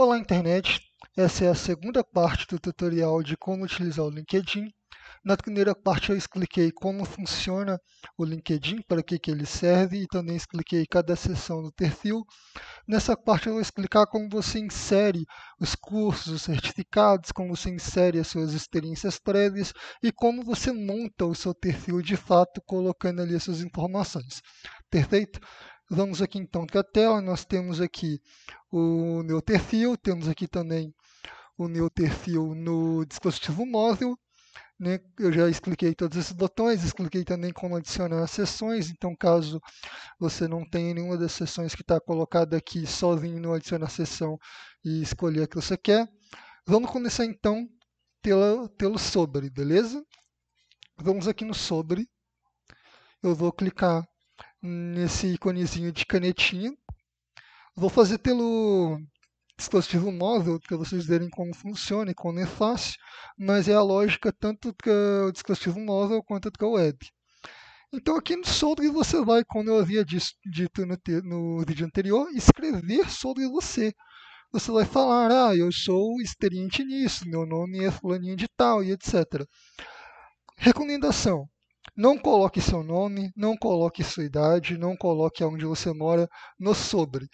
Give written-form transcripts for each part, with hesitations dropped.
Olá, internet! Essa é a segunda parte do tutorial de como utilizar o LinkedIn. Na primeira parte eu expliquei como funciona o LinkedIn, para que ele serve e também expliquei cada seção do perfil. Nessa parte eu vou explicar como você insere os cursos, os certificados, como você insere as suas experiências prévias e como você monta o seu perfil de fato, colocando ali as suas informações. Perfeito? Vamos aqui então para a tela, nós temos aqui o meu perfil, temos aqui também o meu perfil no dispositivo móvel, né? Eu já expliquei todos esses botões, expliquei também como adicionar as sessões, então caso você não tenha nenhuma das sessões que está colocada aqui, só vir no adicionar sessão e escolher a que você quer. Vamos começar então pelo sobre, beleza? Vamos aqui no sobre, eu vou clicar nesse íconezinho de canetinha, vou fazer pelo dispositivo móvel para vocês verem como funciona e como é fácil, mas é a lógica tanto para o dispositivo móvel quanto para o web. Então aqui no sobre você vai, como eu havia dito no vídeo anterior, escrever sobre você. Você vai falar, eu sou experiente nisso, meu nome é fulaninho de tal e etc. Recomendação: não coloque seu nome, não coloque sua idade, não coloque onde você mora no sobre.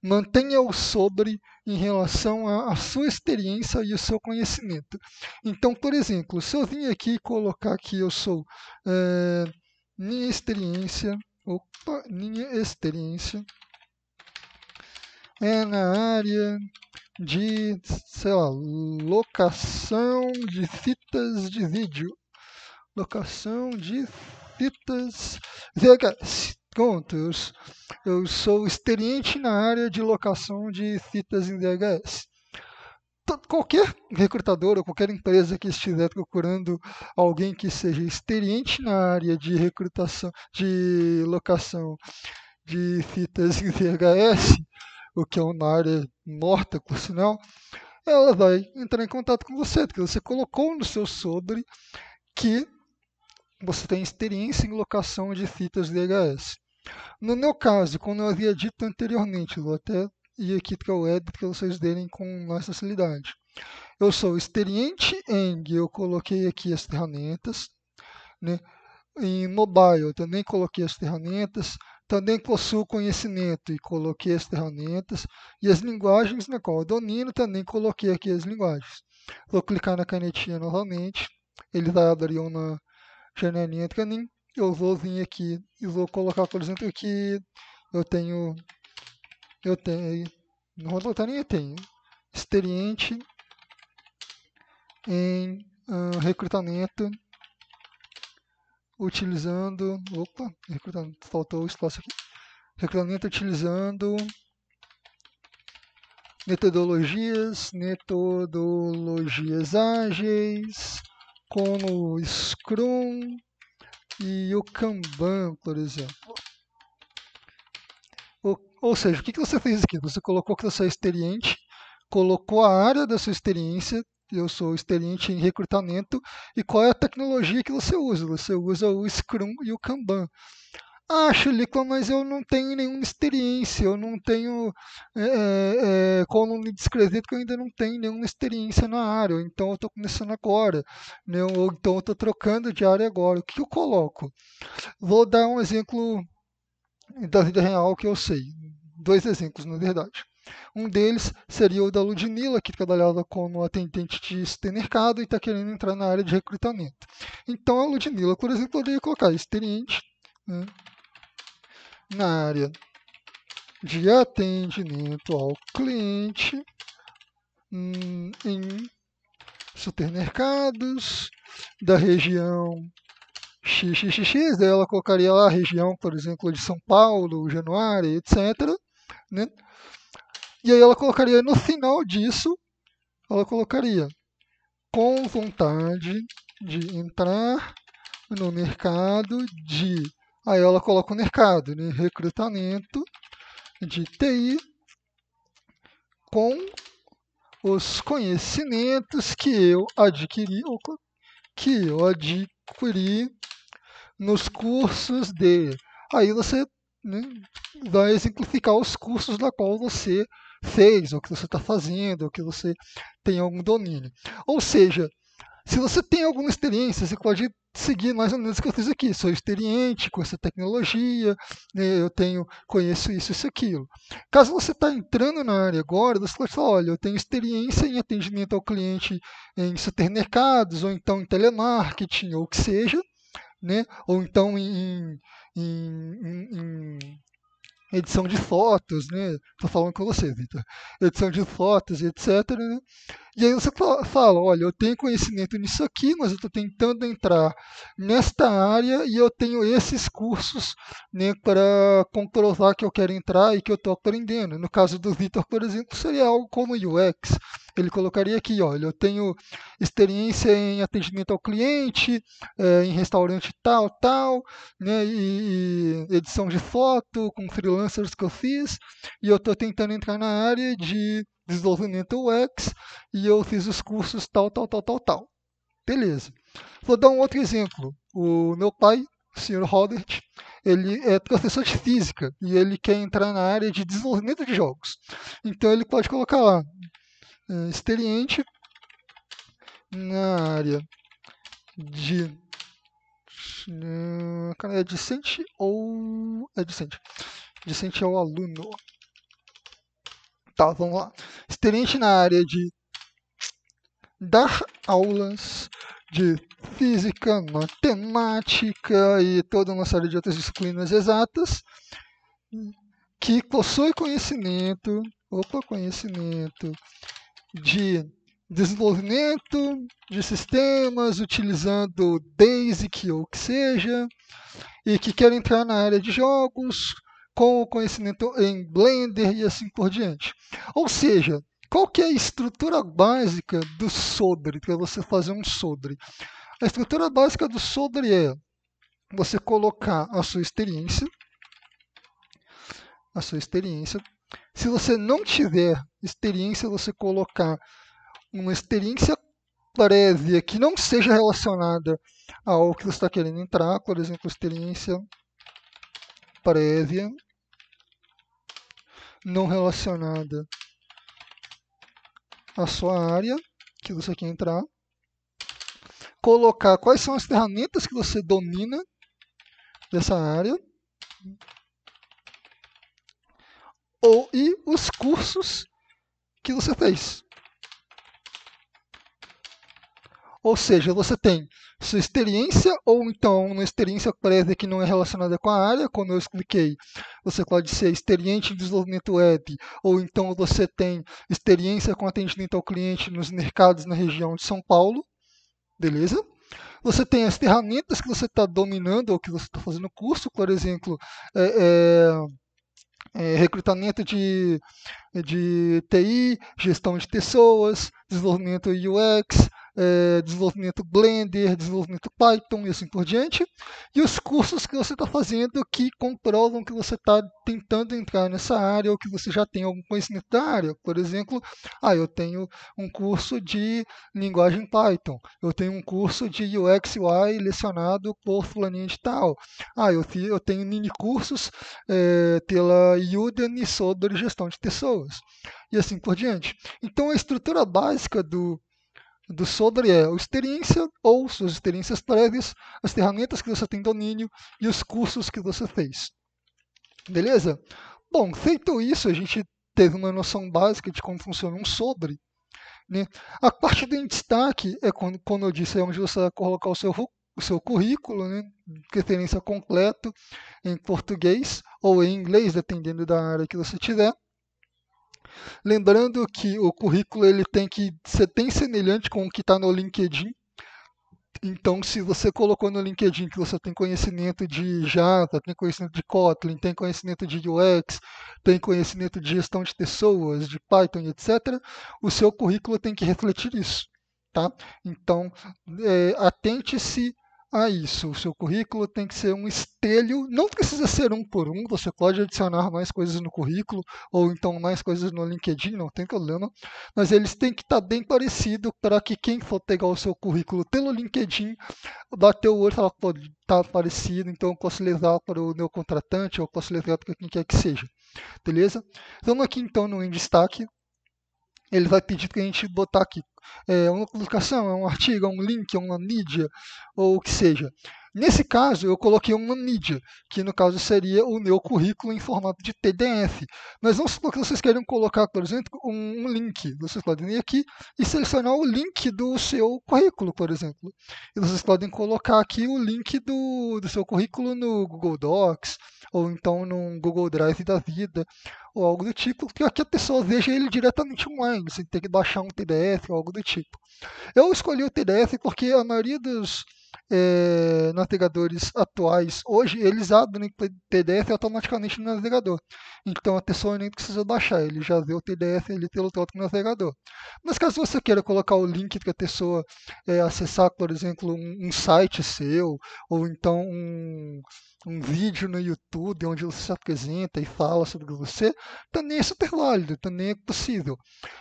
Mantenha o sobre em relação à sua experiência e o seu conhecimento. Então, por exemplo, se eu vim aqui colocar que eu sou minha experiência é na área de, sei lá, locação de fitas de vídeo. Locação de fitas VHS. Pronto, eu sou experiente na área de locação de fitas em VHS. Qualquer recrutador ou qualquer empresa que estiver procurando alguém que seja experiente na área de recrutação, de locação de fitas em VHS, o que é uma área morta, por sinal, ela vai entrar em contato com você, porque você colocou no seu sobre que você tem experiência em locação de fitas VHS. No meu caso, como eu havia dito anteriormente, vou até ir aqui para o web para vocês verem com mais facilidade. Eu sou experiente em, eu coloquei aqui as ferramentas, né? Em mobile eu também coloquei as ferramentas, também possuo conhecimento e coloquei as ferramentas, e as linguagens na qual eu domino também coloquei aqui as linguagens. Vou clicar na canetinha novamente, ele vai abrir uma janelinha para mim, eu vou vir aqui e vou colocar, por exemplo, que eu tenho no rotatório eu tenho experiente em recrutamento utilizando, recrutamento, faltou o espaço aqui, recrutamento utilizando metodologias ágeis, como o Scrum e o Kanban, por exemplo. Ou seja, o que você fez aqui? Você colocou que você é experiente, colocou a área da sua experiência, eu sou experiente em recrutamento, e qual é a tecnologia que você usa? Você usa o Scrum e o Kanban. Shilico, mas eu não tenho nenhuma experiência, eu não tenho como me descrever, porque eu ainda não tenho nenhuma experiência na área, então eu estou começando agora, né? Ou então eu estou trocando de área agora. O que eu coloco? Vou dar um exemplo da vida real que eu sei. Dois exemplos, na verdade. Um deles seria o da Ludmilla, que trabalhava como atendente de supermercado e está querendo entrar na área de recrutamento. Então a Ludmilla, por exemplo, poderia colocar experiente, né, na área de atendimento ao cliente em supermercados da região XXX, daí ela colocaria lá a região, por exemplo, de São Paulo, Januário, etc. Né? E aí ela colocaria no final disso, ela colocaria com vontade de entrar no mercado de... Aí ela coloca o mercado, né? Recrutamento de TI com os conhecimentos que eu adquiri nos cursos de... Aí você né, vai exemplificar os cursos da qual você fez, ou que você está fazendo, ou que você tem algum domínio. Ou seja, se você tem alguma experiência, você pode seguir mais ou menos o que eu fiz aqui. Sou experiente com essa tecnologia, né, conheço isso, aquilo. Caso você está entrando na área agora, você pode falar, olha, eu tenho experiência em atendimento ao cliente em supermercados, ou então em telemarketing, ou o que seja, né, ou então em edição de fotos, né? Estou falando com você, Vitor. Edição de fotos, etc. Né? E aí você fala, olha, eu tenho conhecimento nisso aqui, mas eu estou tentando entrar nesta área e eu tenho esses cursos, né, para comprovar que eu quero entrar e que eu estou aprendendo. No caso do Vitor, por exemplo, seria algo como UX. Ele colocaria aqui, olha, eu tenho experiência em atendimento ao cliente, em restaurante tal, tal, né, e edição de foto com freelancers que eu fiz, e eu estou tentando entrar na área de desenvolvimento UX e eu fiz os cursos tal, tal, tal, tal, tal. Beleza. Vou dar um outro exemplo. O meu pai, o Sr. Robert, ele é professor de física e ele quer entrar na área de desenvolvimento de jogos. Então ele pode colocar lá, experiente na área de é discente ou é discente? Discente é o aluno. Tá, vamos lá. Experiente na área de dar aulas de física, matemática e toda uma série de outras disciplinas exatas, que possui conhecimento de desenvolvimento de sistemas utilizando BASIC ou o que seja, e que quer entrar na área de jogos com conhecimento em Blender e assim por diante. Ou seja, qual que é a estrutura básica do Sodre, para você fazer um Sodre? A estrutura básica do Sodre é você colocar a sua experiência. Se você não tiver experiência, você colocar uma experiência prévia que não seja relacionada ao que você está querendo entrar, por exemplo, experiência prévia não relacionada à sua área que você quer entrar, colocar quais são as ferramentas que você domina dessa área e os cursos que você fez. Ou seja, você tem sua experiência ou então uma experiência prévia que não é relacionada com a área, como eu expliquei. Você pode ser experiente em desenvolvimento web, ou então você tem experiência com atendimento ao cliente nos mercados na região de São Paulo, beleza? Você tem as ferramentas que você está dominando ou que você está fazendo curso, por exemplo, recrutamento de TI, gestão de pessoas, desenvolvimento UX, desenvolvimento Blender, desenvolvimento Python e assim por diante, e os cursos que você está fazendo que comprovam que você está tentando entrar nessa área ou que você já tem algum conhecimento da área. Por exemplo, eu tenho um curso de linguagem Python, eu tenho um curso de UX UI lecionado por fulaninho de tal, eu tenho mini cursos pela Udemy sobre gestão de pessoas e assim por diante. Então a estrutura básica do Sodre é a experiência ou suas experiências prévias, as ferramentas que você tem domínio e os cursos que você fez. Beleza? Bom, feito isso, a gente teve uma noção básica de como funciona um Sodre. Né? A parte do em destaque é como eu disse, é onde você vai colocar o seu currículo, né? Referência completo em português ou em inglês, dependendo da área que você tiver. Lembrando que o currículo ele tem que ser bem semelhante com o que está no LinkedIn. Então, se você colocou no LinkedIn que você tem conhecimento de Java, tem conhecimento de Kotlin, tem conhecimento de UX, tem conhecimento de gestão de pessoas, de Python, etc., o seu currículo tem que refletir isso. Tá? Então, atente-se a isso. O seu currículo tem que ser um espelho, não precisa ser um por um, você pode adicionar mais coisas no currículo, ou então mais coisas no LinkedIn, não tem problema, mas eles têm que estar bem parecidos para que quem for pegar o seu currículo pelo LinkedIn, bater o olho e falar, pô, tá parecido, então eu posso levar para o meu contratante, ou posso levar para quem quer que seja, beleza? Vamos aqui então no em destaque. Ele vai pedir para a gente botar aqui uma publicação, é um artigo, é um link, é uma mídia, ou o que seja. Nesse caso, eu coloquei uma mídia, que no caso seria o meu currículo em formato de PDF. Mas vamos supor que vocês queiram colocar, por exemplo, um link. Vocês podem ir aqui e selecionar o link do seu currículo, por exemplo. E vocês podem colocar aqui o link do seu currículo no Google Docs, ou então no Google Drive da vida, ou algo do tipo, para que a pessoa veja ele diretamente online, sem ter que baixar um PDF ou algo do tipo. Eu escolhi o PDF porque a maioria dos navegadores atuais hoje, eles abrem PDF automaticamente no navegador. Então a pessoa nem precisa baixar, ele já vê o PDF ali pelo próprio navegador. Mas caso você queira colocar o link para a pessoa acessar, por exemplo, um site seu, ou então um vídeo no YouTube onde você se apresenta e fala sobre você, também é super válido, também é possível.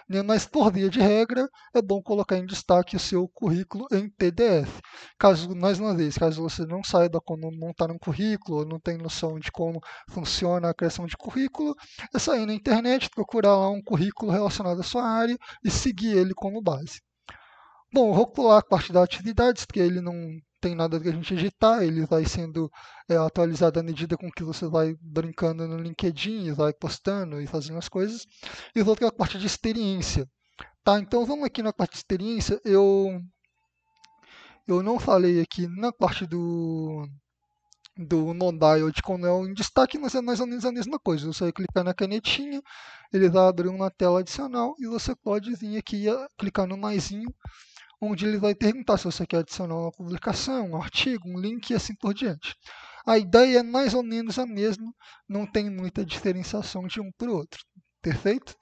Né? Mas, por via de regra, é bom colocar em destaque o seu currículo em PDF. Caso, mais uma vez, caso você não saiba como montar um currículo, ou não tem noção de como funciona a criação de currículo, é só ir na internet, procurar lá um currículo relacionado à sua área e seguir ele como base. Bom, eu vou pular a parte da atividades, porque ele não tem nada que a gente editar, ele vai sendo atualizado à medida com que você vai brincando no LinkedIn, e vai postando e fazendo as coisas. E vou para a parte de experiência. Tá, então vamos aqui na parte de experiência. Eu não falei aqui na parte do mobile de Cornell em destaque, mas é mais ou menos a mesma coisa. Você vai clicar na canetinha, ele vai abrir uma tela adicional e você pode vir aqui e clicar no maisinho, onde ele vai perguntar se você quer adicionar uma publicação, um artigo, um link e assim por diante. A ideia é mais ou menos a mesma, não tem muita diferenciação de um para o outro. Perfeito?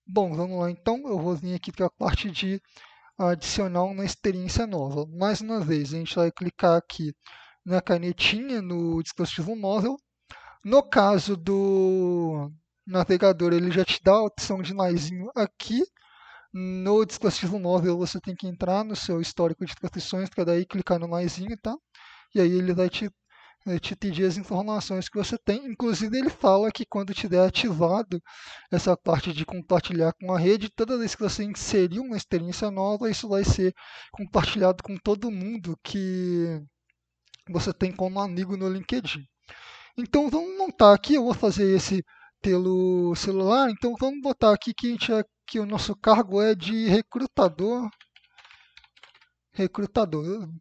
Bom, vamos lá então. Eu vou vir aqui para a parte de adicionar uma experiência nova. Mais uma vez, a gente vai clicar aqui na canetinha no dispositivo móvel. No caso do navegador, ele já te dá a opção de maisinho aqui. No dispositivo móvel, você tem que entrar no seu histórico de profissões para daí clicar no maisinho, tá? E aí ele vai te pedir as informações que você tem. Inclusive, ele fala que quando tiver ativado essa parte de compartilhar com a rede, toda vez que você inserir uma experiência nova, isso vai ser compartilhado com todo mundo que você tem como amigo no LinkedIn. Então, vamos montar aqui. Eu vou fazer esse pelo celular. Então, vamos botar aqui que o nosso cargo é de recrutador.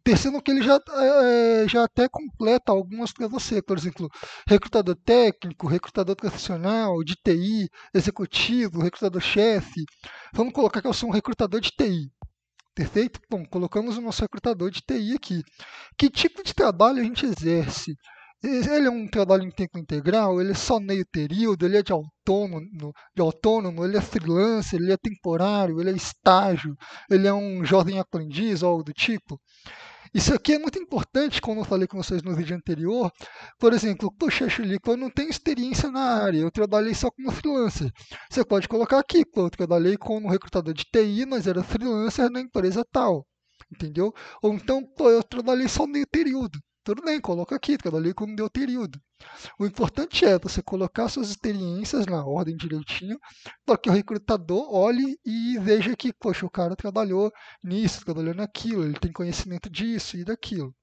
Percebam que ele já até completa algumas para você, por exemplo, recrutador técnico, recrutador profissional, de TI, executivo, recrutador-chefe. Vamos colocar que eu sou um recrutador de TI. Perfeito? Bom, colocamos o nosso recrutador de TI aqui. Que tipo de trabalho a gente exerce? Ele é um trabalho em tempo integral, ele é só meio período, ele é de autônomo, ele é freelancer, ele é temporário, ele é estágio, ele é um jovem aprendiz ou algo do tipo. Isso aqui é muito importante, como eu falei com vocês no vídeo anterior. Por exemplo, poxa, Chulico, eu não tenho experiência na área, eu trabalhei só como freelancer. Você pode colocar aqui, pô, eu trabalhei como recrutador de TI, mas era freelancer na empresa tal, entendeu? Ou então, pô, eu trabalhei só meio período. Tudo bem, coloca aqui, trabalhei como meio período. O importante é você colocar suas experiências na ordem direitinho, para que o recrutador olhe e veja que, poxa, o cara trabalhou nisso, trabalhou naquilo, ele tem conhecimento disso e daquilo.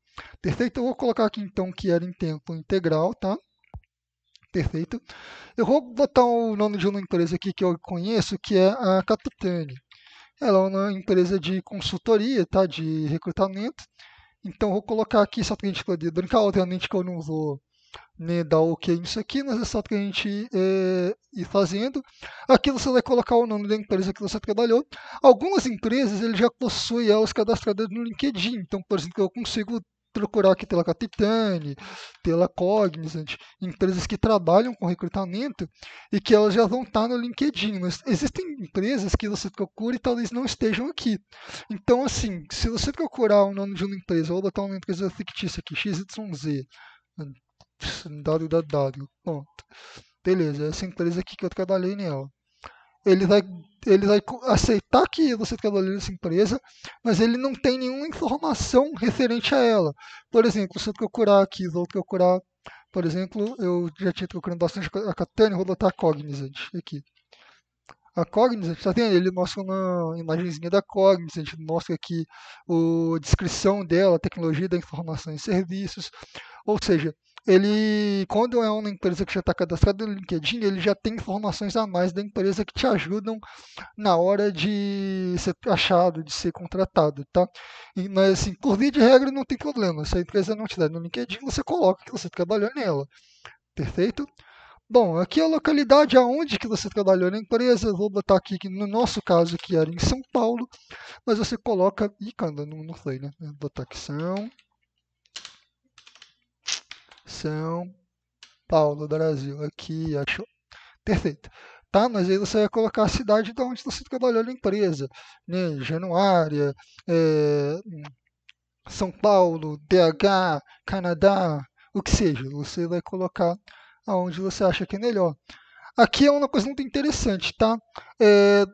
Perfeito? Eu vou colocar aqui então que era em tempo integral, tá? Perfeito. Eu vou botar o nome de uma empresa aqui que eu conheço, que é a Capitani. Ela é uma empresa de consultoria, tá? De recrutamento. Então, vou colocar aqui só para a gente poder brincar. Obviamente que eu não vou dar ok nisso aqui, mas é só para a gente ir fazendo. Aqui você vai colocar o nome da empresa que você trabalhou. Algumas empresas ele já possuem elas cadastradas no LinkedIn. Então, por exemplo, eu consigo procurar aqui pela Capitani, pela Cognizant, empresas que trabalham com recrutamento e que elas já vão estar no LinkedIn. Mas existem empresas que você procura e talvez não estejam aqui. Então, assim, se você procurar o nome de uma empresa, ou botar uma empresa fictícia aqui, XYZ, www, ponto. Beleza, essa empresa aqui que eu trabalhei nela. Ele vai, ele vai aceitar que você trabalhou nessa empresa, mas ele não tem nenhuma informação referente a ela. Por exemplo, se eu procurar aqui, vou procurar, por exemplo, eu já tinha procurando bastante a Catania, vou botar a Cognizant aqui. A Cognizant, tá vendo? Ele mostra uma imagenzinha da Cognizant, mostra aqui a descrição dela, a tecnologia da informação e serviços. Ou seja, ele, quando é uma empresa que já está cadastrada no LinkedIn, ele já tem informações a mais da empresa que te ajudam na hora de ser achado, de ser contratado, tá? Mas assim, por via de regra não tem problema. Se a empresa não estiver no LinkedIn, você coloca que você trabalhou nela. Perfeito? Bom, aqui é a localidade aonde que você trabalhou na empresa. Eu vou botar aqui que no nosso caso aqui era em São Paulo, mas você coloca. Ih, caramba, não foi, né? Vou botar aqui São Paulo, Brasil. Aqui, achou. Perfeito. Tá, mas aí você vai colocar a cidade de onde você trabalhou na empresa, né? Januária, é, São Paulo, DH, Canadá, o que seja. Você vai colocar aonde você acha que é melhor. Aqui é uma coisa muito interessante, tá? É,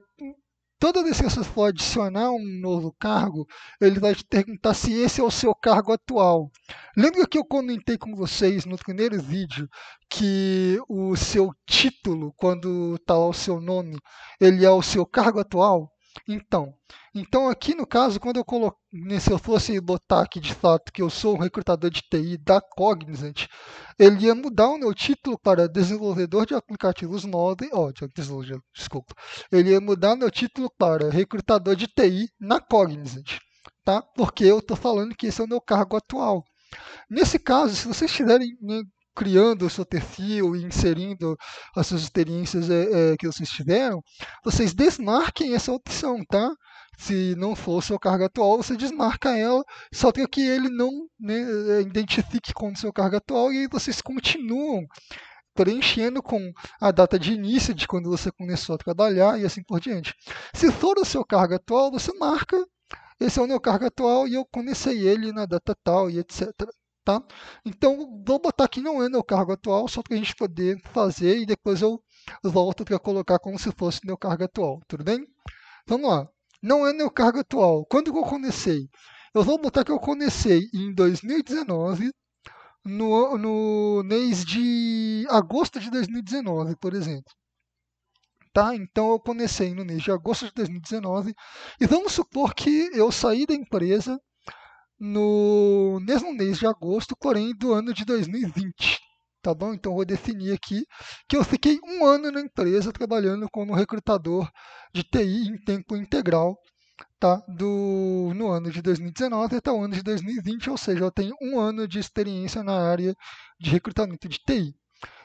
toda vez que você for adicionar um novo cargo, ele vai te perguntar se esse é o seu cargo atual. Lembra que eu comentei com vocês no primeiro vídeo que o seu título, quando está lá o seu nome, ele é o seu cargo atual? Então, então aqui no caso, quando eu coloco, se eu fosse botar aqui de fato que eu sou um recrutador de TI da Cognizant, ele ia mudar o meu título para desenvolvedor de aplicativos móveis, desculpa, ele ia mudar meu título para recrutador de TI na Cognizant, tá? Porque eu estou falando que esse é o meu cargo atual. Nesse caso, se vocês estiverem, né, criando o seu perfil e inserindo as suas experiências que vocês tiveram, vocês desmarquem essa opção, tá? Se não for o seu cargo atual, você desmarca ela, só para que ele não, né, identifique como seu cargo atual e aí vocês continuam preenchendo com a data de início de quando você começou a trabalhar e assim por diante. Se for o seu cargo atual, você marca, esse é o meu cargo atual e eu comecei ele na data tal e etc. Tá? Então, vou botar que não é meu cargo atual, só para a gente poder fazer e depois eu volto para colocar como se fosse meu cargo atual, tudo bem? Vamos lá. Não é meu cargo atual. Quando eu comecei? Eu vou botar que eu comecei em 2019, no mês de agosto de 2019, por exemplo. Tá? Então eu comecei no mês de agosto de 2019 e vamos supor que eu saí da empresa no mesmo mês de agosto, porém do ano de 2020. Tá bom? Então eu vou definir aqui que eu fiquei um ano na empresa trabalhando como recrutador de TI em tempo integral, tá? No ano de 2019 até o ano de 2020, ou seja, eu tenho um ano de experiência na área de recrutamento de TI.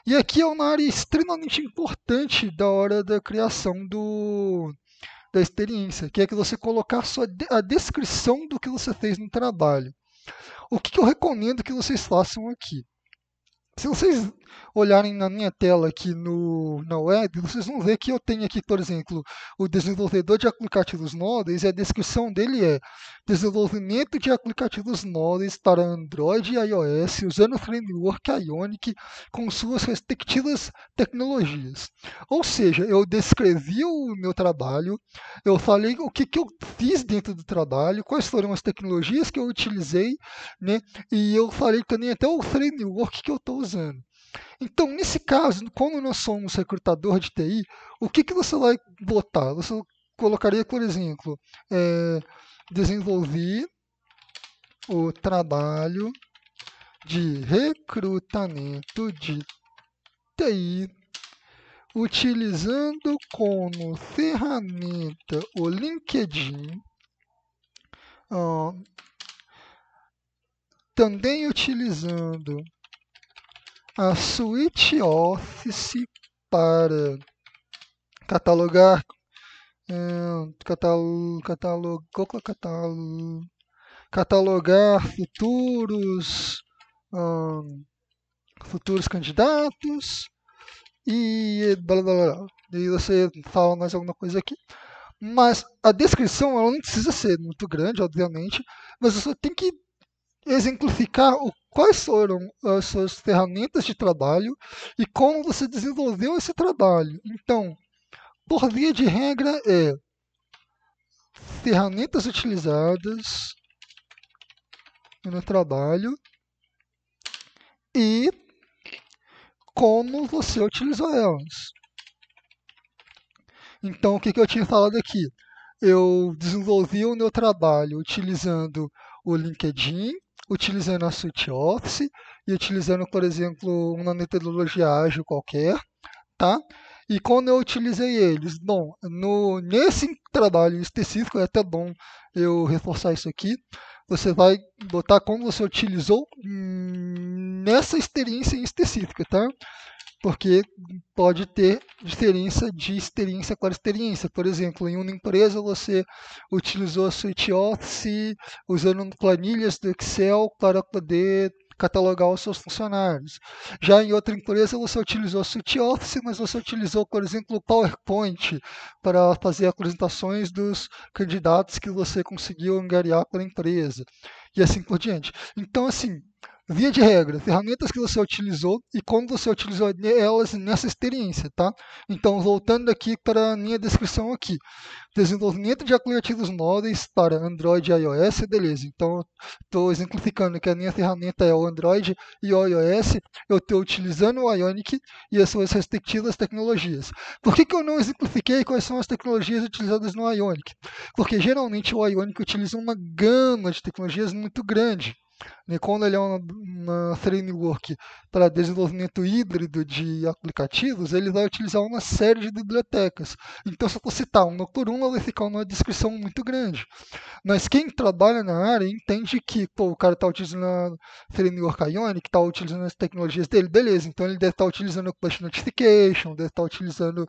E aqui é uma área extremamente importante da hora da criação da experiência, que é que você colocar a descrição do que você fez no trabalho. O que eu recomendo que vocês façam aqui? Se vocês olharem na minha tela aqui na web, vocês vão ver que eu tenho aqui, por exemplo, o desenvolvedor de aplicativos móveis e a descrição dele é desenvolvimento de aplicativos móveis para Android e iOS usando o framework Ionic com suas respectivas tecnologias. Ou seja, eu descrevi o meu trabalho, eu falei o que eu fiz dentro do trabalho, quais foram as tecnologias que eu utilizei, né? E eu falei também até o framework que eu estou usando. Então, nesse caso, como nós somos recrutador de TI, o que você vai botar? Você colocaria, por exemplo, desenvolver o trabalho de recrutamento de TI utilizando como ferramenta o LinkedIn, também utilizando a Suite Office para catalogar, catalogar futuros candidatos e blá blá blá. E você fala mais alguma coisa aqui. Mas a descrição ela não precisa ser muito grande, obviamente, mas você tem que exemplificar quais foram as suas ferramentas de trabalho e como você desenvolveu esse trabalho. Então, por via de regra, é ferramentas utilizadas no trabalho e como você utilizou elas. Então, o que eu tinha falado aqui? Eu desenvolvi o meu trabalho utilizando o LinkedIn, utilizando a Suite Office e utilizando, por exemplo, uma metodologia ágil qualquer, tá? E quando eu utilizei eles, bom, nesse trabalho específico, é até bom eu reforçar isso aqui, você vai botar como você utilizou nessa experiência em específica, tá? Porque pode ter diferença de experiência para experiência. Por exemplo, em uma empresa você utilizou a Suite Office usando planilhas do Excel para poder catalogar os seus funcionários. Já em outra empresa você utilizou a Suite Office, mas você utilizou, por exemplo, o PowerPoint para fazer apresentações dos candidatos que você conseguiu angariar para a empresa. E assim por diante. Então, assim, via de regra, ferramentas que você utilizou e como você utilizou elas nessa experiência, tá? Então, voltando aqui para a minha descrição aqui. Desenvolvimento de aplicativos móveis para Android e iOS, beleza. Então, estou exemplificando que a minha ferramenta é o Android e o iOS. Eu estou utilizando o Ionic e as suas respectivas tecnologias. Por que eu não exemplifiquei quais são as tecnologias utilizadas no Ionic? Porque geralmente o Ionic utiliza uma gama de tecnologias muito grande. Quando ele é uma framework para desenvolvimento híbrido de aplicativos, ele vai utilizar uma série de bibliotecas. Então, se eu for citar uma por uma, vai ficar uma descrição muito grande. Mas quem trabalha na área entende que o cara está utilizando a framework Ionic, está utilizando as tecnologias dele, beleza. Então, ele deve estar utilizando o Push Notification, deve estar utilizando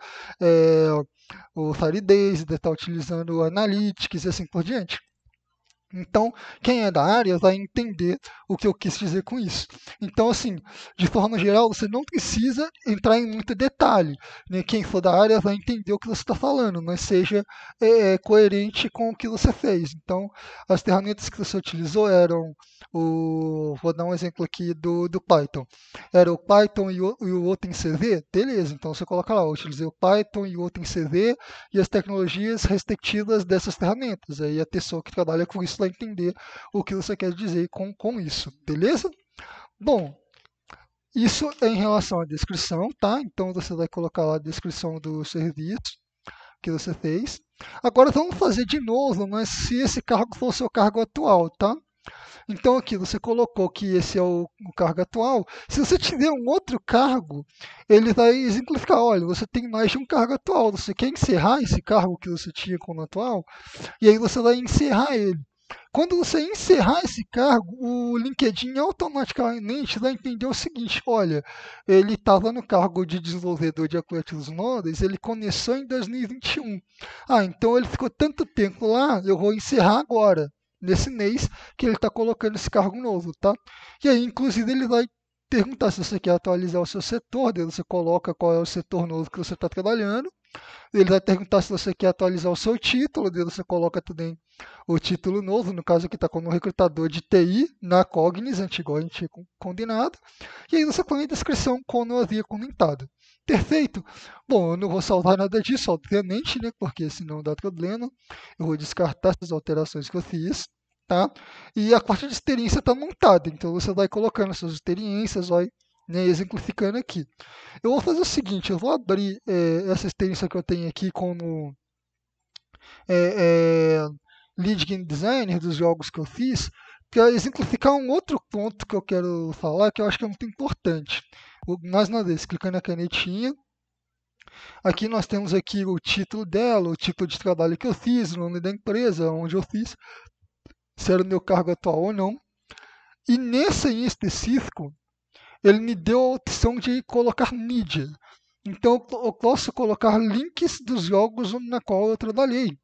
o Firebase, deve estar utilizando o Analytics e assim por diante. Então, quem é da área vai entender o que eu quis dizer com isso. Então, assim, de forma geral, você não precisa entrar em muito detalhe. Né? Quem for da área vai entender o que você está falando, mas seja coerente com o que você fez. Então, as ferramentas que você utilizou eram vou dar um exemplo aqui do Python. Era o Python e o OpenCV? Beleza, então você coloca lá, eu utilizei o Python e o OpenCV e as tecnologias respectivas dessas ferramentas. Aí a pessoa que trabalha com isso vai entender o que você quer dizer com isso, beleza? Bom, isso é em relação à descrição, tá? Então você vai colocar lá a descrição do serviço que você fez. Agora vamos fazer de novo, mas se esse cargo for o seu cargo atual, tá? Então aqui você colocou que esse é o cargo atual. Se você tiver um outro cargo, ele vai exemplificar, olha, você tem mais de um cargo atual, você quer encerrar esse cargo que você tinha como atual, e aí você vai encerrar ele. Quando você encerrar esse cargo, o LinkedIn automaticamente vai entender o seguinte, olha, ele estava no cargo de desenvolvedor de aplicativos móveis, ele começou em 2021. Ah, então ele ficou tanto tempo lá, eu vou encerrar agora nesse mês que ele está colocando esse cargo novo, tá? E aí, inclusive, ele vai perguntar se você quer atualizar o seu setor, daí você coloca qual é o setor novo que você está trabalhando. Ele vai perguntar se você quer atualizar o seu título, daí você coloca também o título novo, no caso aqui está como recrutador de TI na Cognizant, igual a gente tinha combinado. E aí você põe a descrição como eu havia comentado. Perfeito? Bom, eu não vou salvar nada disso, obviamente, né? Porque senão dá problema. Eu vou descartar essas alterações que eu fiz, tá? E a parte de experiência está montada, então você vai colocando suas experiências, vai exemplificando aqui. Eu vou fazer o seguinte, eu vou abrir essa experiência que eu tenho aqui como lead game designer dos jogos que eu fiz, para exemplificar um outro ponto que eu quero falar, que eu acho que é muito importante. Mais uma vez, clicando na canetinha, aqui nós temos aqui o título dela, o tipo de trabalho que eu fiz, o nome da empresa, onde eu fiz, se era o meu cargo atual ou não. E nessa em específico, ele me deu a opção de colocar mídia. Então eu posso colocar links dos jogos na qual eu trabalhei.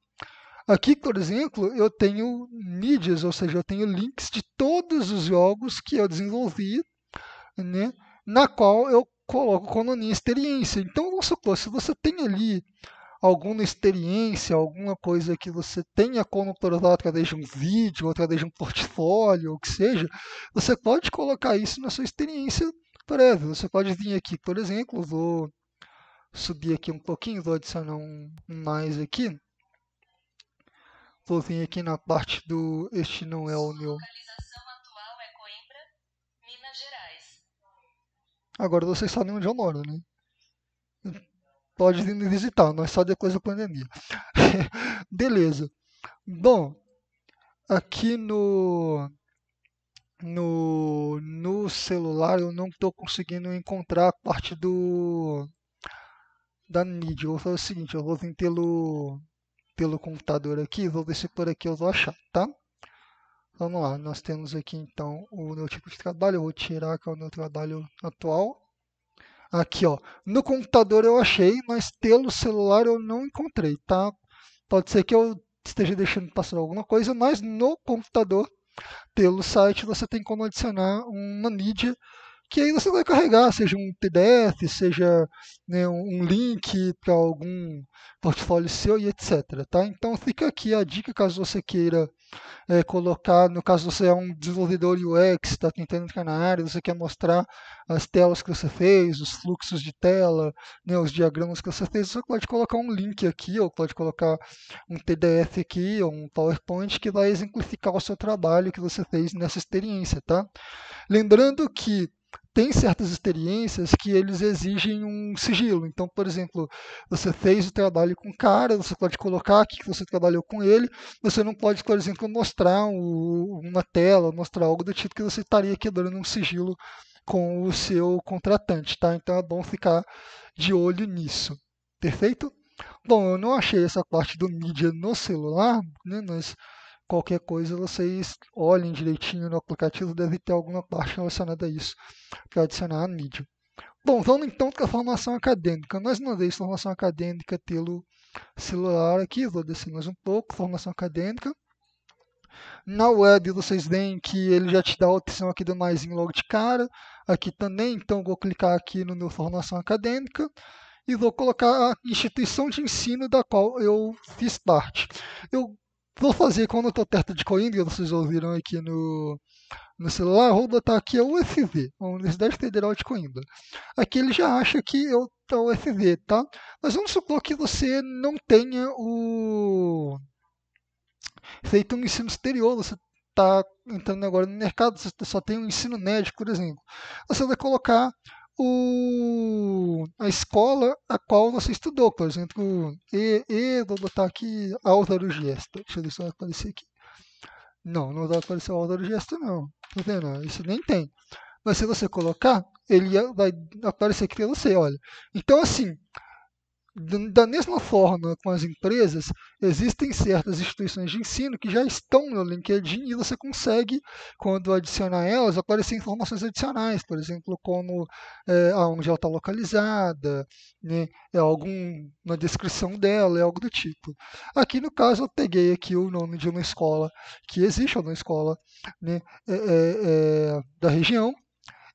Aqui, por exemplo, eu tenho mídias, ou seja, eu tenho links de todos os jogos que eu desenvolvi, né, na qual eu coloco como minha experiência. Então, vamos supor, se você tem ali alguma experiência, alguma coisa que você tenha como provar através de um vídeo, ou através de um portfólio, ou o que seja, você pode colocar isso na sua experiência prévia. Você pode vir aqui, por exemplo, vou subir aqui um pouquinho, vou adicionar um mais aqui. Vou vir aqui na parte do este não é o meu. Localização atual é Coimbra, Minas Gerais. Agora vocês sabem onde eu moro, né? Pode vir me visitar, mas só depois da pandemia. Beleza. Bom, aqui no celular eu não estou conseguindo encontrar a parte da mídia. Eu vou fazer o seguinte, eu vou vir pelo computador aqui, vou ver se por aqui eu vou achar, tá? Vamos lá, nós temos aqui então o meu tipo de trabalho, eu vou tirar que é o meu trabalho atual. Aqui, ó, no computador eu achei, mas pelo celular eu não encontrei, tá? Pode ser que eu esteja deixando passar alguma coisa, mas no computador, pelo site, você tem como adicionar uma mídia que aí você vai carregar, seja um PDF, seja, né, um link para algum portfólio seu e etc. Tá? Então fica aqui a dica caso você queira colocar, no caso você é um desenvolvedor UX, está tentando entrar na área, você quer mostrar as telas que você fez, os fluxos de tela, né, os diagramas que você fez, você pode colocar um link aqui, ou pode colocar um PDF aqui, ou um PowerPoint que vai exemplificar o seu trabalho que você fez nessa experiência, tá? Lembrando que tem certas experiências que eles exigem um sigilo. Então, por exemplo, você fez o trabalho com o cara, você pode colocar aqui que você trabalhou com ele, você não pode, por exemplo, mostrar uma tela, mostrar algo do tipo que você estaria quebrando um sigilo com o seu contratante, tá? Então é bom ficar de olho nisso. Perfeito? Bom, eu não achei essa parte do mídia no celular, né, mas qualquer coisa vocês olhem direitinho no aplicativo, deve ter alguma parte relacionada a isso para adicionar a mídia. Bom, vamos então para a formação acadêmica. Mais uma vez, formação acadêmica pelo celular aqui, vou descer mais um pouco, formação acadêmica. Na web vocês veem que ele já te dá a opção aqui do maisinho logo de cara. Aqui também, então vou clicar aqui no meu formação acadêmica e vou colocar a instituição de ensino da qual eu fiz parte. Eu vou fazer, quando eu estou perto de Coimbra, vocês ouviram aqui no celular, vou botar aqui a UFV, a Universidade Federal de Coimbra. Aqui ele já acha que eu a UFV, tá? Mas vamos supor que você não tenha feito um ensino superior, você está entrando agora no mercado, você só tem um ensino médio, por exemplo. Você vai colocar a escola a qual você estudou, por exemplo, vou botar aqui Álvaro Gesta. Deixa eu ver se vai aparecer aqui. Não, não vai aparecer o Álvaro Gesta, não. Tá vendo? Isso nem tem. Mas se você colocar, ele vai aparecer aqui para você, olha. Então, assim, da mesma forma com as empresas, existem certas instituições de ensino que já estão no LinkedIn e você consegue, quando adicionar elas, aparecer informações adicionais, por exemplo, como aonde ela está localizada, né, na descrição dela, é algo do tipo. Aqui no caso eu peguei aqui o nome de uma escola que existe, uma escola, né, da região,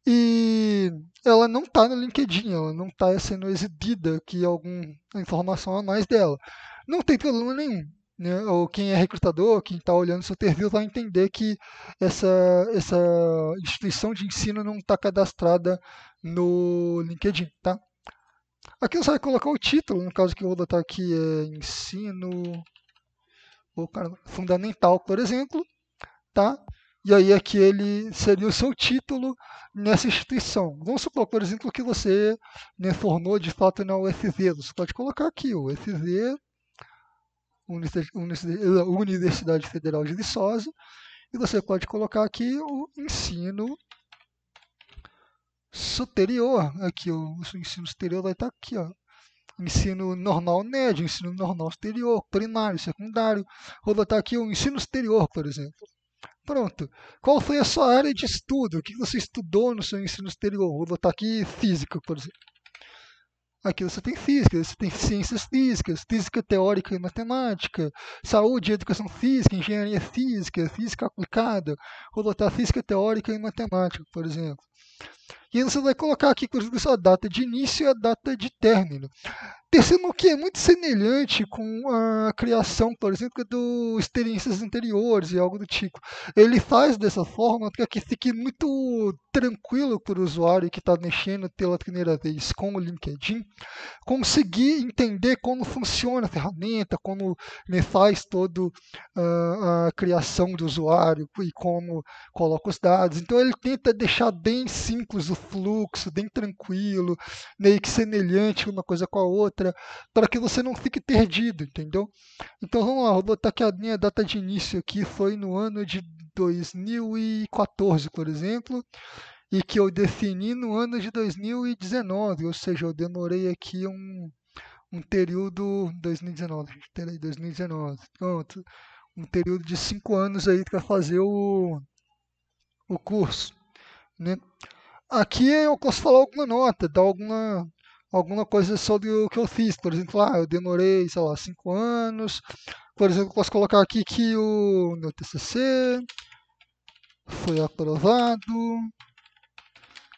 e ela não está no LinkedIn, ela não está sendo exibida aqui alguma informação a mais dela. Não tem problema nenhum. Né? Ou quem é recrutador, quem está olhando seu perfil, vai entender que essa, essa instituição de ensino não está cadastrada no LinkedIn. Tá? Aqui você vai colocar o título, no caso que eu vou botar aqui é ensino fundamental, por exemplo. Tá? E aí aquele seria o seu título nessa instituição. Vamos supor, por exemplo, que você né, formou de fato na UFV. Você pode colocar aqui, o UFV, Universidade Federal de Viçosa, e você pode colocar aqui o ensino superior. Aqui, o ensino superior vai estar aqui, ó. Ensino normal médio, ensino normal superior, primário, secundário. Vou botar aqui o ensino superior, por exemplo. Pronto. Qual foi a sua área de estudo? O que você estudou no seu ensino superior? Vou botar aqui física, por exemplo. Aqui você tem física, você tem ciências físicas, física teórica e matemática, saúde e educação física, engenharia física, física aplicada, vou botar física teórica e matemática, por exemplo. E aí você vai colocar aqui, por exemplo, a data de início e a data de término. Percebam que é muito semelhante com a criação, por exemplo, do experiências anteriores e algo do tipo. Ele faz dessa forma para que fique muito tranquilo para o usuário que está mexendo pela primeira vez com o LinkedIn conseguir entender como funciona a ferramenta, como faz toda a criação do usuário e como coloca os dados. Então ele tenta deixar bem simples o fluxo, bem tranquilo, meio que semelhante uma coisa com a outra, para que você não fique perdido, entendeu? Então vamos lá, vou botar que a minha data de início aqui foi no ano de 2014, por exemplo, e que eu defini no ano de 2019, ou seja, eu demorei aqui um período 2019, peraí, 2019, pronto, um período de 5 anos aí para fazer o curso, né? Aqui eu posso falar alguma nota, dar alguma coisa sobre o que eu fiz, por exemplo, eu demorei, sei lá, 5 anos, por exemplo, eu posso colocar aqui que o meu TCC foi aprovado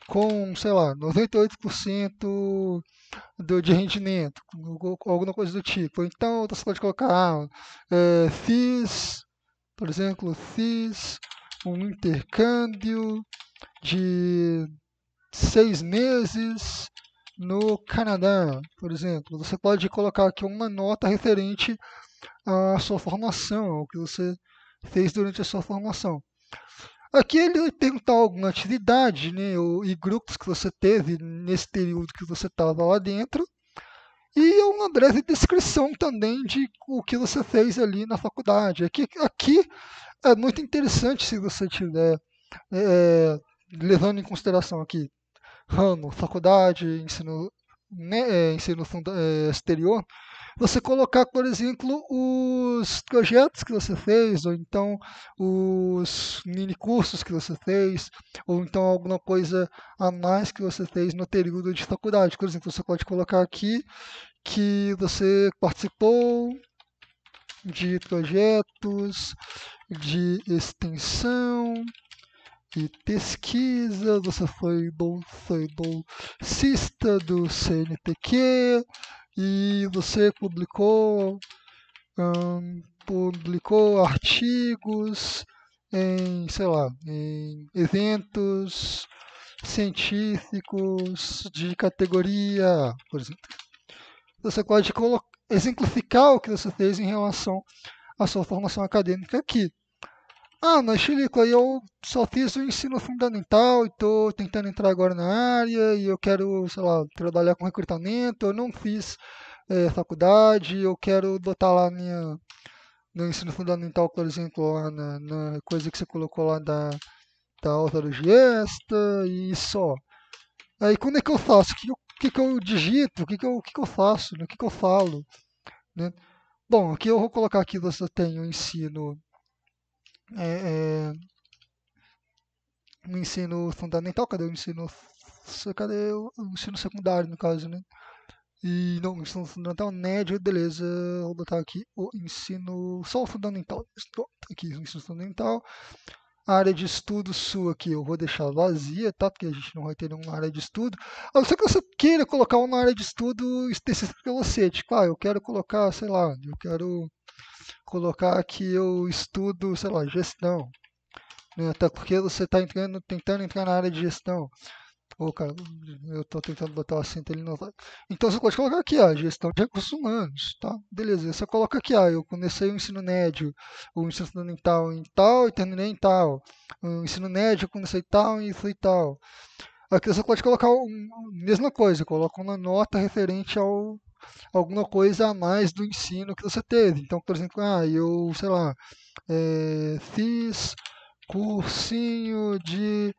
com, sei lá, 98% de rendimento, alguma coisa do tipo. Então você pode colocar, fiz, por exemplo, fiz um intercâmbio de 6 meses no Canadá, por exemplo. Você pode colocar aqui uma nota referente à sua formação, ao que você fez durante a sua formação. Aqui ele vai perguntar alguma atividade, né, e grupos que você teve nesse período que você estava lá dentro, e uma breve descrição também de o que você fez ali na faculdade. Aqui é muito interessante se você tiver levando em consideração aqui ramo, faculdade, ensino, né, exterior, você colocar, por exemplo, os projetos que você fez, ou então os mini cursos que você fez, ou então alguma coisa a mais que você fez no período de faculdade. Por exemplo, você pode colocar aqui que você participou de projetos de extensão e pesquisa, você foi bolsista do CNPq e você publicou artigos em, sei lá, em eventos científicos de categoria A, por exemplo. Você pode exemplificar o que você fez em relação à sua formação acadêmica aqui. Mas Chilico, aí eu só fiz o ensino fundamental e estou tentando entrar agora na área e eu quero, sei lá, trabalhar com recrutamento, eu não fiz faculdade, eu quero botar lá no ensino fundamental, por exemplo, lá na coisa que você colocou lá da autogesta e só. Aí quando é que eu faço? O que eu digito? O que eu faço? O que eu falo? Né? Bom, aqui eu vou colocar aqui, você tem o ensino, é, fundamental, cadê o ensino secundário, no caso, né? E não, o ensino fundamental médio, beleza, vou botar aqui o ensino, só o fundamental, aqui o ensino fundamental. A área de estudo sua aqui eu vou deixar vazia, tá? Porque a gente não vai ter nenhuma área de estudo. A não ser que você queira colocar uma área de estudo específica para você. Tipo, eu quero colocar, sei lá, eu quero colocar que eu estudo, sei lá, gestão. Né? Até porque você está tentando entrar na área de gestão. Pô, cara, eu estou tentando botar o acento ali, não vai. Então você pode colocar aqui, gestão de recursos humanos, tá? Beleza, você coloca aqui, eu comecei o ensino médio, o ensino fundamental em tal e terminei em tal. O ensino médio eu comecei tal e fui tal. Aqui você pode colocar mesma coisa, coloca uma nota referente ao alguma coisa a mais do ensino que você teve. Então, por exemplo, eu, sei lá, fiz cursinho de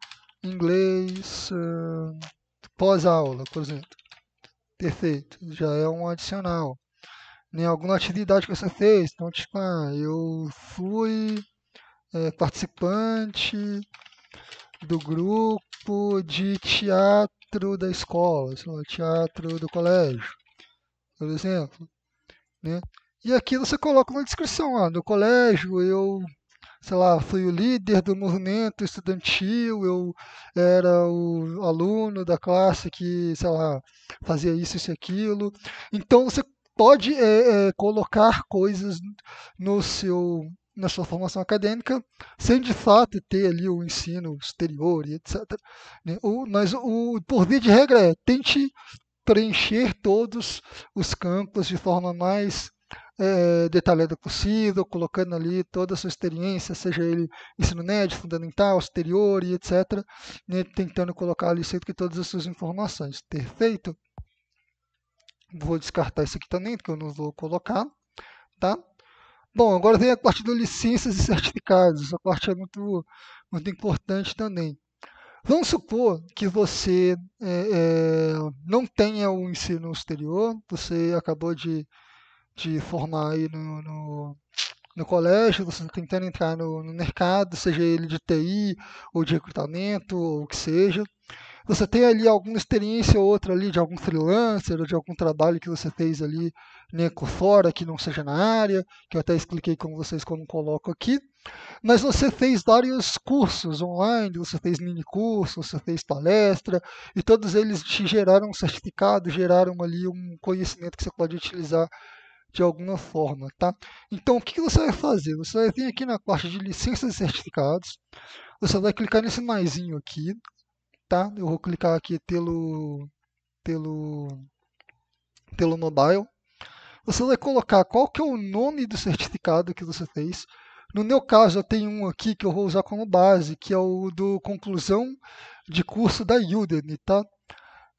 inglês pós-aula, por exemplo. Perfeito, já é um adicional. Em alguma atividade que você fez, então, tipo, eu fui participante do grupo de teatro teatro da escola, sei lá, teatro do colégio, por exemplo, né? E aqui você coloca na descrição, no colégio eu, sei lá, fui o líder do movimento estudantil, eu era o aluno da classe que, sei lá, fazia isso e aquilo. Então você pode colocar coisas no seu na sua formação acadêmica, sem de fato ter ali o ensino exterior e etc. Né? Mas por via de regra tente preencher todos os campos de forma mais detalhada possível, colocando ali toda a sua experiência, seja ele ensino médio, fundamental, superior e etc., né, tentando colocar ali sempre todas as suas informações. Perfeito? Vou descartar isso aqui também, porque eu não vou colocar, tá? Bom, agora vem a parte de licenças e certificados. Essa parte é muito importante também. Vamos supor que você não tenha o ensino superior, você acabou de formar aí no colégio, você está tentando entrar no mercado, seja ele de TI ou de recrutamento ou o que seja. Você tem ali alguma experiência ou outra ali de algum freelancer ou de algum trabalho que você fez ali, né, por fora, que não seja na área, que eu até expliquei com vocês como coloco aqui. Mas você fez vários cursos online, você fez mini cursos, você fez palestra, e todos eles te geraram um certificado, geraram ali um conhecimento que você pode utilizar de alguma forma, tá? Então, o que você vai fazer? Você vai vir aqui na parte de licenças e certificados, você vai clicar nesse maisinho aqui, tá? Eu vou clicar aqui pelo, pelo mobile. Você vai colocar qual que é o nome do certificado que você fez. No meu caso, eu tenho um aqui que eu vou usar como base, que é o do conclusão de curso da Udemy, tá?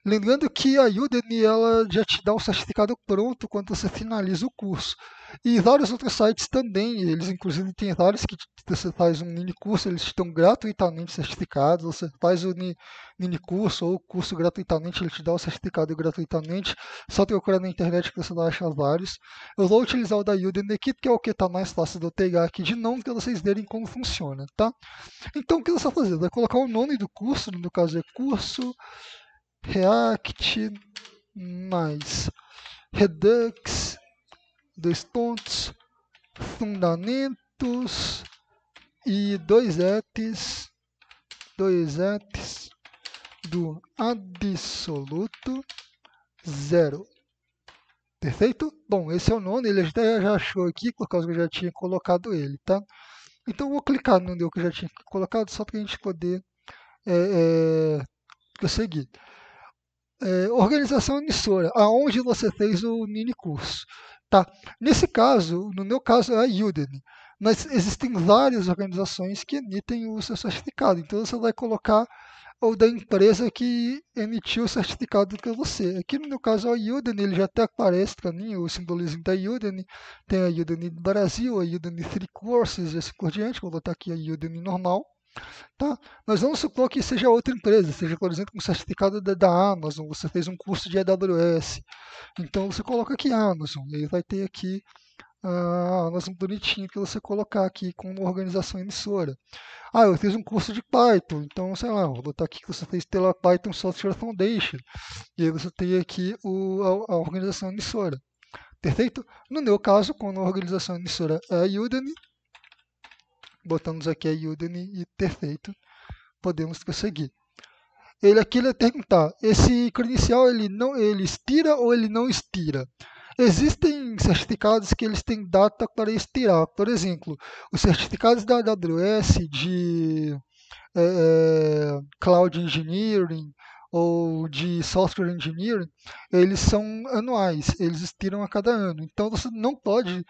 Lembrando que a Udemy ela já te dá um certificado pronto quando você finaliza o curso. E vários outros sites também, eles inclusive tem vários que você faz um mini curso, eles estão gratuitamente certificados, você faz o mini curso ou o curso gratuitamente, ele te dá o certificado gratuitamente, só procurar na internet que você vai achar vários. Eu vou utilizar o da Udemy aqui, porque é o que está mais fácil de eu pegar aqui de novo, para vocês verem como funciona, tá? Então o que você vai fazer? Vai colocar o nome do curso, no meu caso é curso React mais Redux, dois pontos, fundamentos e dois etes do absoluto zero. Perfeito? Bom, esse é o nome, ele até já achou aqui, por causa que eu já tinha colocado ele, tá? Então eu vou clicar no que eu já tinha colocado, só para a gente poder prosseguir. Organização emissora, aonde você fez o mini curso. Tá? Nesse caso, no meu caso é a Udemy, mas existem várias organizações que emitem o seu certificado, então você vai colocar o da empresa que emitiu o certificado para você. Aqui no meu caso a Udemy, ele já até aparece para mim o simbolozinho da Udemy, tem a Udemy do Brasil, a Udemy Free Courses e assim por diante, vou botar aqui a Udemy normal. Tá? Mas vamos supor que seja outra empresa, seja, por exemplo, um certificado da Amazon, você fez um curso de AWS. Então você coloca aqui Amazon, e aí vai ter aqui a Amazon bonitinho para você colocar aqui como organização emissora. Ah, eu fiz um curso de Python, então sei lá, vou botar aqui que você fez pela Python Software Foundation. E aí você tem aqui a organização emissora. Perfeito? No meu caso, quando a organização emissora é a Udemy, botamos aqui a Udemy e perfeito, podemos prosseguir. Aqui ele vai perguntar, esse credencial ele expira ou ele não expira? Existem certificados que eles têm data para expirar. Por exemplo, os certificados da AWS de Cloud Engineering ou de Software Engineering, eles são anuais, eles expiram a cada ano. Então você não pode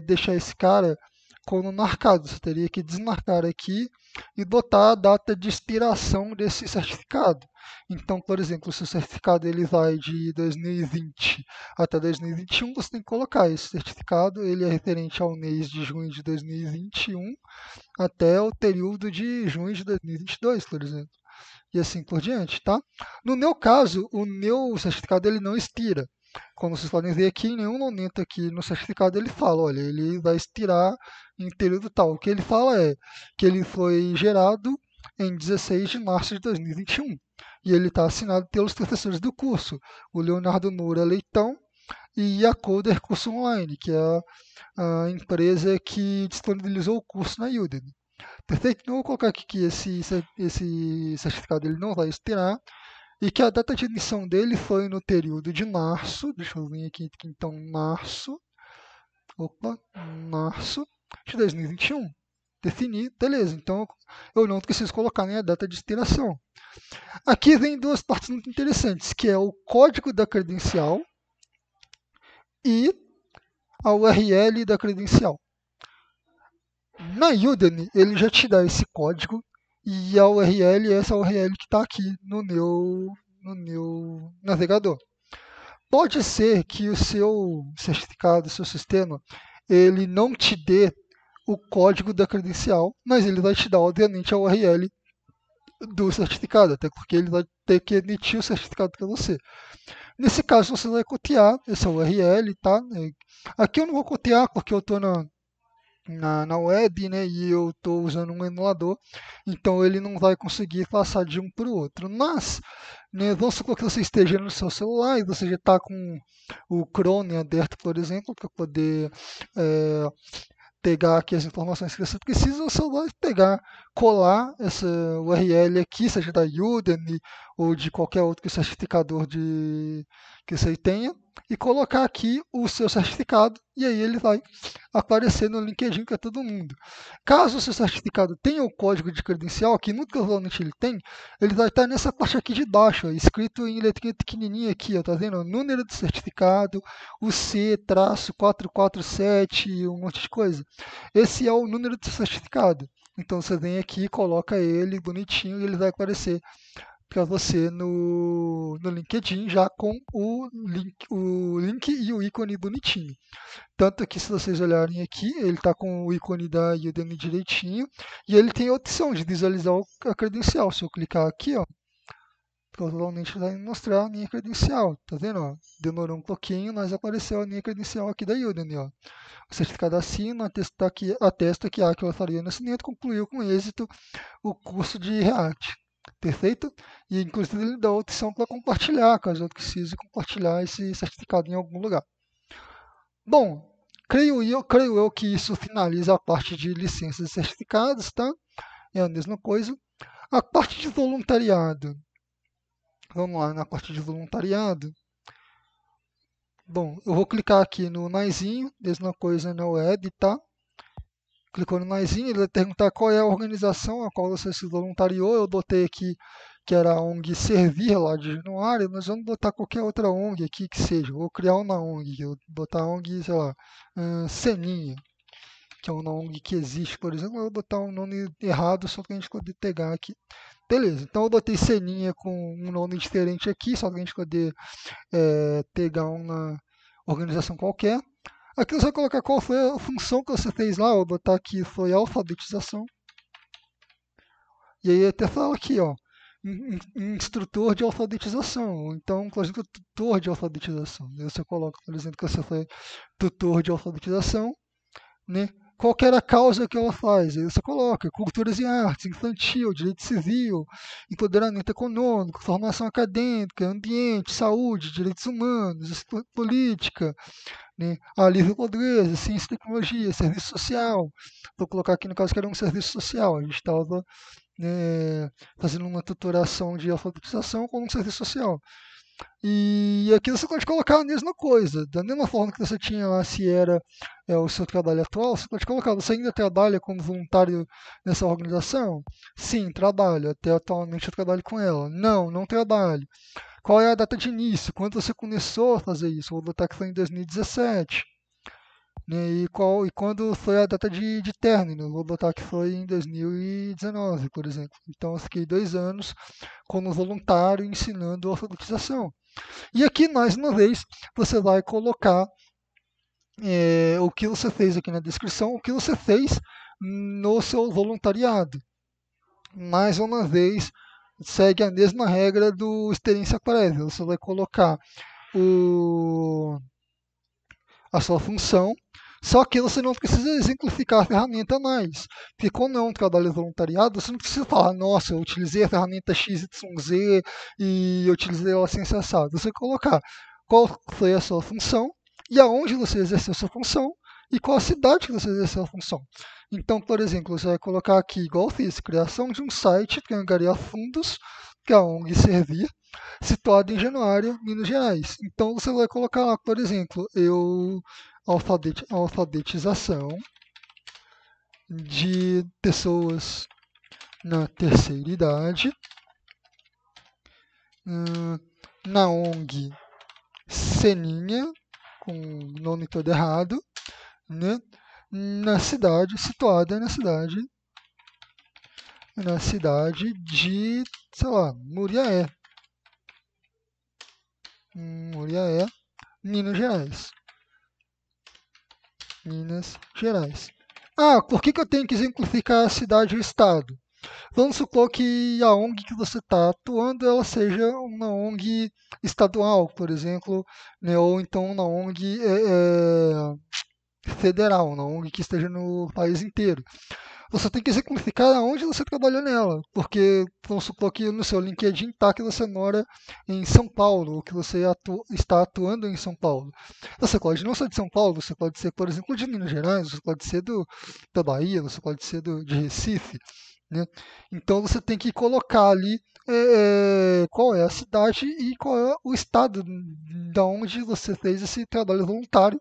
deixar esse cara como marcado, você teria que desmarcar aqui e botar a data de expiração desse certificado. Então, por exemplo, se o certificado ele vai de 2020 até 2021, você tem que colocar esse certificado, ele é referente ao mês de junho de 2021 até o período de junho de 2022, por exemplo. E assim por diante, tá? No meu caso, o meu certificado ele não expira. Como vocês podem ver aqui, em nenhum momento aqui no certificado ele fala, olha, ele vai expirar em período tal. O que ele fala é que ele foi gerado em 16 de março de 2021. e ele está assinado pelos professores do curso, o Leonardo Moura Leitão e a Coder Curso Online, que é a empresa que disponibilizou o curso na Udemy. Perfeito? Então, eu vou colocar aqui que esse certificado ele não vai expirar e que a data de emissão dele foi no período de março, deixa eu vir aqui então, março de 2021. Definir, beleza, então eu não preciso colocar nem a data de expiração. Aqui vem duas partes muito interessantes, que é o código da credencial e a URL da credencial. Na Udemy, ele já te dá esse código e a URL é essa URL que está aqui no meu navegador. Pode ser que o seu certificado, o seu sistema, ele não te dê o código da credencial, mas ele vai te dar, obviamente, a URL do certificado, até porque ele vai ter que emitir o certificado para você. Nesse caso, você vai copiar essa URL, tá? Aqui eu não vou copiar porque eu estou na web, né, e eu estou usando um emulador, então ele não vai conseguir passar de um para o outro. Mas, né, vamos supor que você esteja no seu celular e você já está com o Chrome aberto, por exemplo, para poder pegar aqui as informações que você precisa, você vai pegar, colar essa URL aqui, seja da Udemy ou de qualquer outro certificador que você tenha, e colocar aqui o seu certificado, e aí ele vai aparecer no LinkedIn para todo mundo. Caso o seu certificado tenha o código de credencial, que muito provavelmente ele tem, ele vai estar nessa parte aqui de baixo, ó, escrito em letrinha pequenininha aqui, ó, tá vendo? O número do certificado, o C-447, um monte de coisa. Esse é o número do certificado. Então você vem aqui, coloca ele bonitinho e ele vai aparecer para você no LinkedIn já com o link e o ícone bonitinho. Tanto que se vocês olharem aqui, ele está com o ícone da Udemy direitinho e ele tem a opção de visualizar a credencial. Se eu clicar aqui, ó, provavelmente vai mostrar a minha credencial. Tá vendo? Ó? Demorou um pouquinho, mas apareceu a minha credencial aqui da Udemy. Ó. O certificado acima atesta que a Aquila Faria Nascimento concluiu com êxito o curso de React. Perfeito? E inclusive ele dá a opção para compartilhar, caso eu precise compartilhar esse certificado em algum lugar. Bom, creio eu que isso finaliza a parte de licenças e certificados, tá? É a mesma coisa. A parte de voluntariado. Vamos lá, na parte de voluntariado. Bom, eu vou clicar aqui no naizinho, mesma coisa na web, tá? Clicou no naizinho, ele vai perguntar qual é a organização a qual você se voluntariou. Eu botei aqui que era a ONG Servir lá de Januário, mas vamos botar qualquer outra ONG aqui que seja. Vou criar uma ONG, eu vou botar a ONG, sei lá, Seninha, que é uma ONG que existe, por exemplo. Eu vou botar um nome errado só para a gente poder pegar aqui. Beleza, então eu botei Seninha com um nome diferente aqui, só para a gente poder pegar uma organização qualquer. Aqui você vai colocar qual foi a função que você fez lá, vou botar aqui foi alfabetização. E aí até fala aqui, ó, instrutor de alfabetização, então, por exemplo, tutor de alfabetização. Aí você coloca, por exemplo, que você foi tutor de alfabetização, né? Qual que era a causa que ela faz? Aí você coloca culturas e artes, infantil, direito civil, empoderamento econômico, formação acadêmica, ambiente, saúde, direitos humanos, política, né? Alívio pobreza, ciência e tecnologia, serviço social. Vou colocar aqui no caso que era um serviço social. A gente estava fazendo uma tutoração de alfabetização com um serviço social. E aqui você pode colocar a mesma coisa, da mesma forma que você tinha lá se era o seu trabalho atual, você pode colocar, você ainda trabalha como voluntário nessa organização? Sim, trabalho, até atualmente eu trabalho com ela. Não, não trabalho. Qual é a data de início? Quando você começou a fazer isso? Vou botar que foi em 2017. Né? E quando foi a data de término? Vou botar que foi em 2019, por exemplo. Então eu fiquei 2 anos como voluntário ensinando alfabetização. E aqui, mais uma vez, você vai colocar o que você fez aqui na descrição, o que você fez no seu voluntariado. Mais uma vez, segue a mesma regra do experiência prévia. Você vai colocar a sua função, Só que você não precisa exemplificar a ferramenta mais. Porque quando é um trabalho voluntariado, você não precisa falar, nossa, eu utilizei a ferramenta XYZ e eu utilizei ela sem cessar. Você colocar qual foi a sua função e aonde você exerceu sua função e qual a cidade que você exerceu a função. Então, por exemplo, você vai colocar aqui, igual eu fiz, criação de um site que angariar fundos que a ONG servir, situado em Januário, Minas Gerais. Então, você vai colocar lá, por exemplo, alfabetização de pessoas na terceira idade, na ONG Seninha, com o nome todo errado, né? Na cidade, situada na cidade de, sei lá, Muriaé, Minas Gerais. Minas Gerais. Ah, por que eu tenho que exemplificar a cidade e o estado? Vamos supor que a ONG que você está atuando ela seja uma ONG estadual, por exemplo, né, ou então uma ONG federal, uma ONG que esteja no país inteiro. Você tem que exemplificar aonde você trabalhou nela, porque vamos supor que no seu LinkedIn está que você mora em São Paulo, ou que você está atuando em São Paulo. Você pode não ser de São Paulo, você pode ser, por exemplo, de Minas Gerais, você pode ser da Bahia, você pode ser de Recife, né? Então você tem que colocar ali qual é a cidade e qual é o estado da onde você fez esse trabalho voluntário,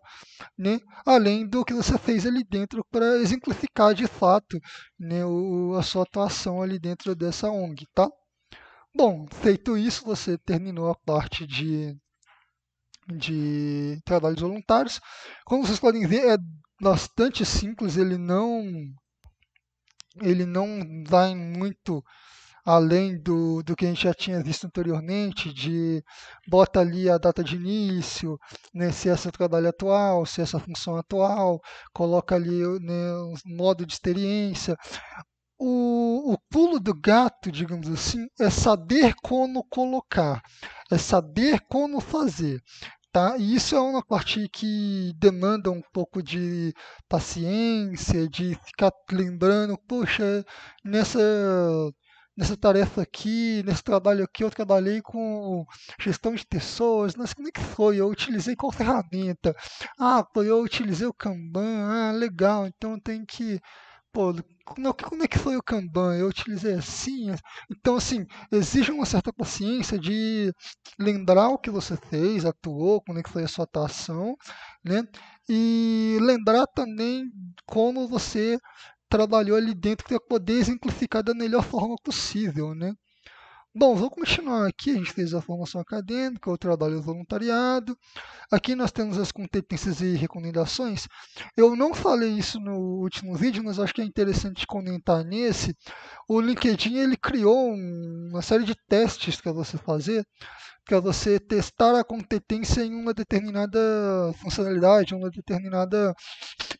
né? Além do que você fez ali dentro para exemplificar de fato, né, a sua atuação ali dentro dessa ONG, tá? Bom, feito isso, você terminou a parte de trabalhos voluntários. Como vocês podem ver, é bastante simples, ele não vai muito além do que a gente já tinha visto anteriormente, de bota ali a data de início, né, se essa é o trabalho atual, se essa é a função atual, coloca ali, né, um modo de experiência. O pulo do gato, digamos assim, é saber como colocar, é saber como fazer. Tá? E isso é uma parte que demanda um pouco de paciência, de ficar lembrando, poxa, nessa, nessa tarefa aqui, nesse trabalho aqui, eu trabalhei com gestão de pessoas, mas como é que foi? Eu utilizei qual ferramenta? Ah, pô, eu utilizei o Kanban, ah, legal, então tem que pô, como é que foi o Kanban? Eu utilizei assim. Então, assim, exige uma certa paciência de lembrar o que você fez, atuou, como é que foi a sua atuação, né? E lembrar também como você trabalhou ali dentro para poder exemplificar da melhor forma possível, né? Bom, vou continuar aqui. A gente fez a formação acadêmica, o trabalho voluntariado. Aqui nós temos as competências e recomendações. Eu não falei isso no último vídeo, mas acho que é interessante comentar nesse. O LinkedIn ele criou uma série de testes para você fazer, para você testar a competência em uma determinada funcionalidade, é,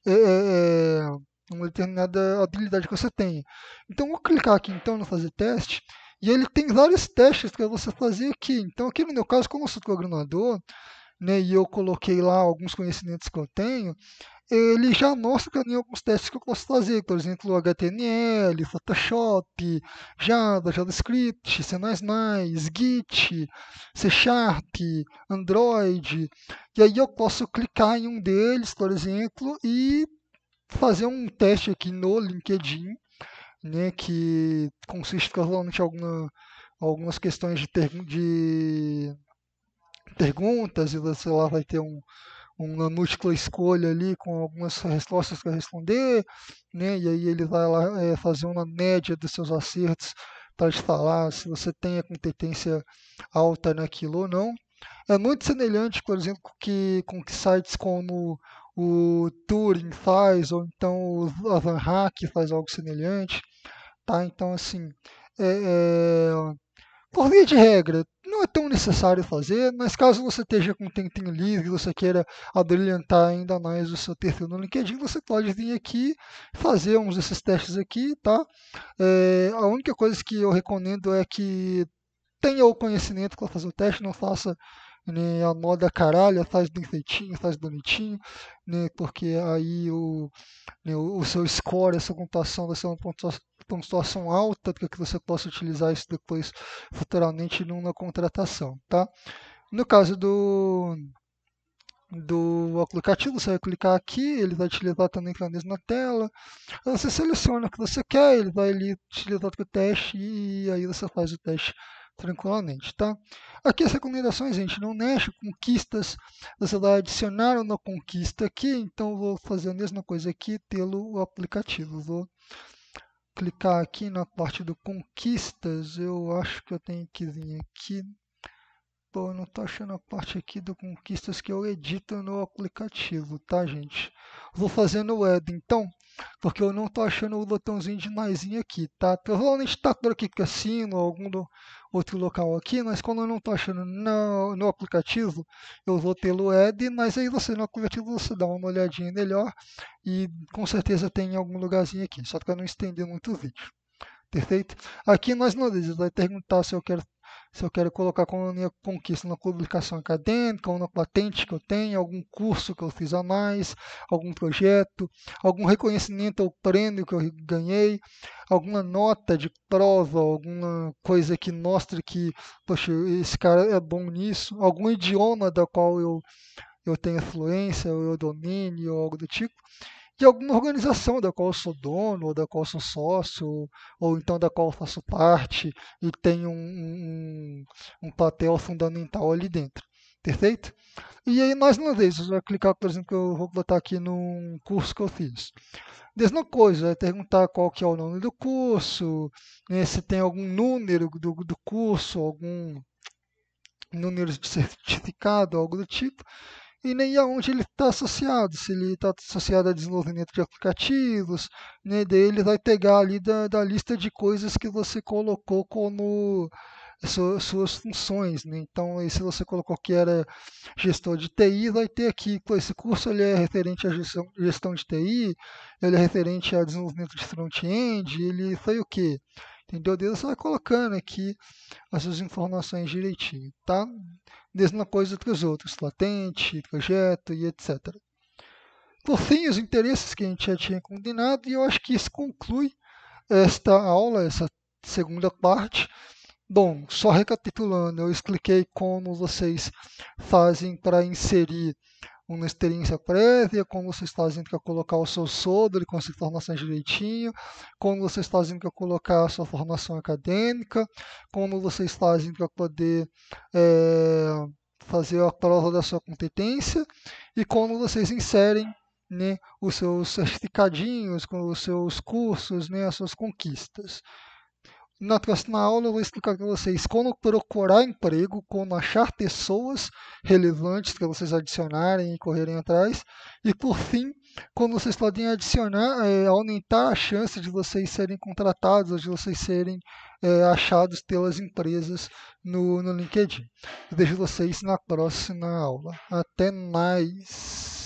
é, é, uma determinada habilidade que você tem. Então, vou clicar aqui então no fazer teste. E ele tem vários testes para você fazer aqui. Então, aqui no meu caso, como eu sou programador, né, e eu coloquei lá alguns conhecimentos que eu tenho, ele já mostra para mim alguns testes que eu posso fazer, por exemplo, HTML, Photoshop, Java, JavaScript, C++, Git, C Sharp, Android, e aí eu posso clicar em um deles, por exemplo, e fazer um teste aqui no LinkedIn, né, que consiste provavelmente em algumas questões de perguntas, e você lá vai ter uma múltipla escolha ali com algumas respostas para responder, né? E aí ele vai lá fazer uma média dos seus acertos para te falar se você tem a competência alta naquilo ou não. É muito semelhante, por exemplo, com que sites como o Turing faz, ou então a Van Hack faz algo semelhante, tá? Então, assim, é, é, por via de regra, não é tão necessário fazer, mas caso você esteja com um tempinho livre e você queira abrilhantar ainda mais o seu perfil no LinkedIn, você pode vir aqui fazer uns desses testes aqui, tá? A única coisa que eu recomendo é que tenha o conhecimento para fazer o teste, não faça né, a moda caralho, faz bem feitinho, faz bonitinho, né, porque aí o seu score, essa pontuação vai ser uma pontuação alta para que você possa utilizar isso depois futuramente numa contratação, tá? No caso do aplicativo, você vai clicar aqui, ele vai te levar também para a mesma tela. Aí você seleciona o que você quer, ele vai ali te levar para o teste e aí você faz o teste tranquilamente, tá? Aqui as recomendações, gente, não mexe, conquistas, você vai adicionar uma conquista aqui, então eu vou fazer a mesma coisa aqui pelo aplicativo. Vou clicar aqui na parte do conquistas, eu acho que eu tenho que vir aqui. Pô, eu não tô achando a parte aqui do conquistas que eu edito no aplicativo, tá, gente? Vou fazer no web, então, porque eu não tô achando o botãozinho de maisinho aqui, tá? Provavelmente tá por aqui cassino ou outro local aqui, mas quando eu não tô achando no aplicativo, eu vou pelo web, mas aí você no aplicativo você dá uma olhadinha melhor e com certeza tem em algum lugarzinho aqui, só para não estender muito o vídeo. Perfeito? Aqui nós não vai perguntar se eu quero colocar como minha conquista uma publicação acadêmica, uma patente que eu tenho, algum curso que eu fiz a mais, algum projeto, algum reconhecimento ou prêmio que eu ganhei, alguma nota de prova, alguma coisa que mostre que, poxa, esse cara é bom nisso, algum idioma da qual eu tenho fluência, ou eu domine, ou algo do tipo de alguma organização da qual eu sou dono, ou da qual eu sou sócio, ou então da qual eu faço parte e tenho um papel fundamental ali dentro. Perfeito? E aí, mais uma vez, você vai clicar, por exemplo, que eu vou botar aqui num curso que eu fiz. Mesma coisa, vai perguntar qual que é o nome do curso, né, se tem algum número do curso, algum número de certificado, algo do tipo e nem aonde ele está associado, se ele está associado a desenvolvimento de aplicativos, né, daí ele vai pegar ali da lista de coisas que você colocou como suas funções, né? Então, aí, se você colocou que era gestor de TI, vai ter aqui, pô, esse curso ele é referente à gestão de TI, ele é referente a desenvolvimento de front-end, ele foi o quê? Entendeu? Daí você vai colocando aqui as suas informações direitinho, tá? Mesma coisa para os outros, latente, projeto e etc. Por fim, os interesses que a gente já tinha combinado, e eu acho que isso conclui esta aula, essa segunda parte. Bom, só recapitulando, eu expliquei como vocês fazem para inserir uma experiência prévia, como vocês fazem para colocar o seu sobre com as informações direitinho, como vocês fazem para colocar a sua formação acadêmica, como vocês fazem para poder fazer a prova da sua competência e como vocês inserem, né, os seus certificadinhos, com os seus cursos, né, as suas conquistas. Na próxima aula eu vou explicar para vocês como procurar emprego, como achar pessoas relevantes para vocês adicionarem e correrem atrás. E por fim, como vocês podem adicionar, aumentar a chance de vocês serem contratados, ou de vocês serem achados pelas empresas no LinkedIn. Eu vejo vocês na próxima aula. Até mais!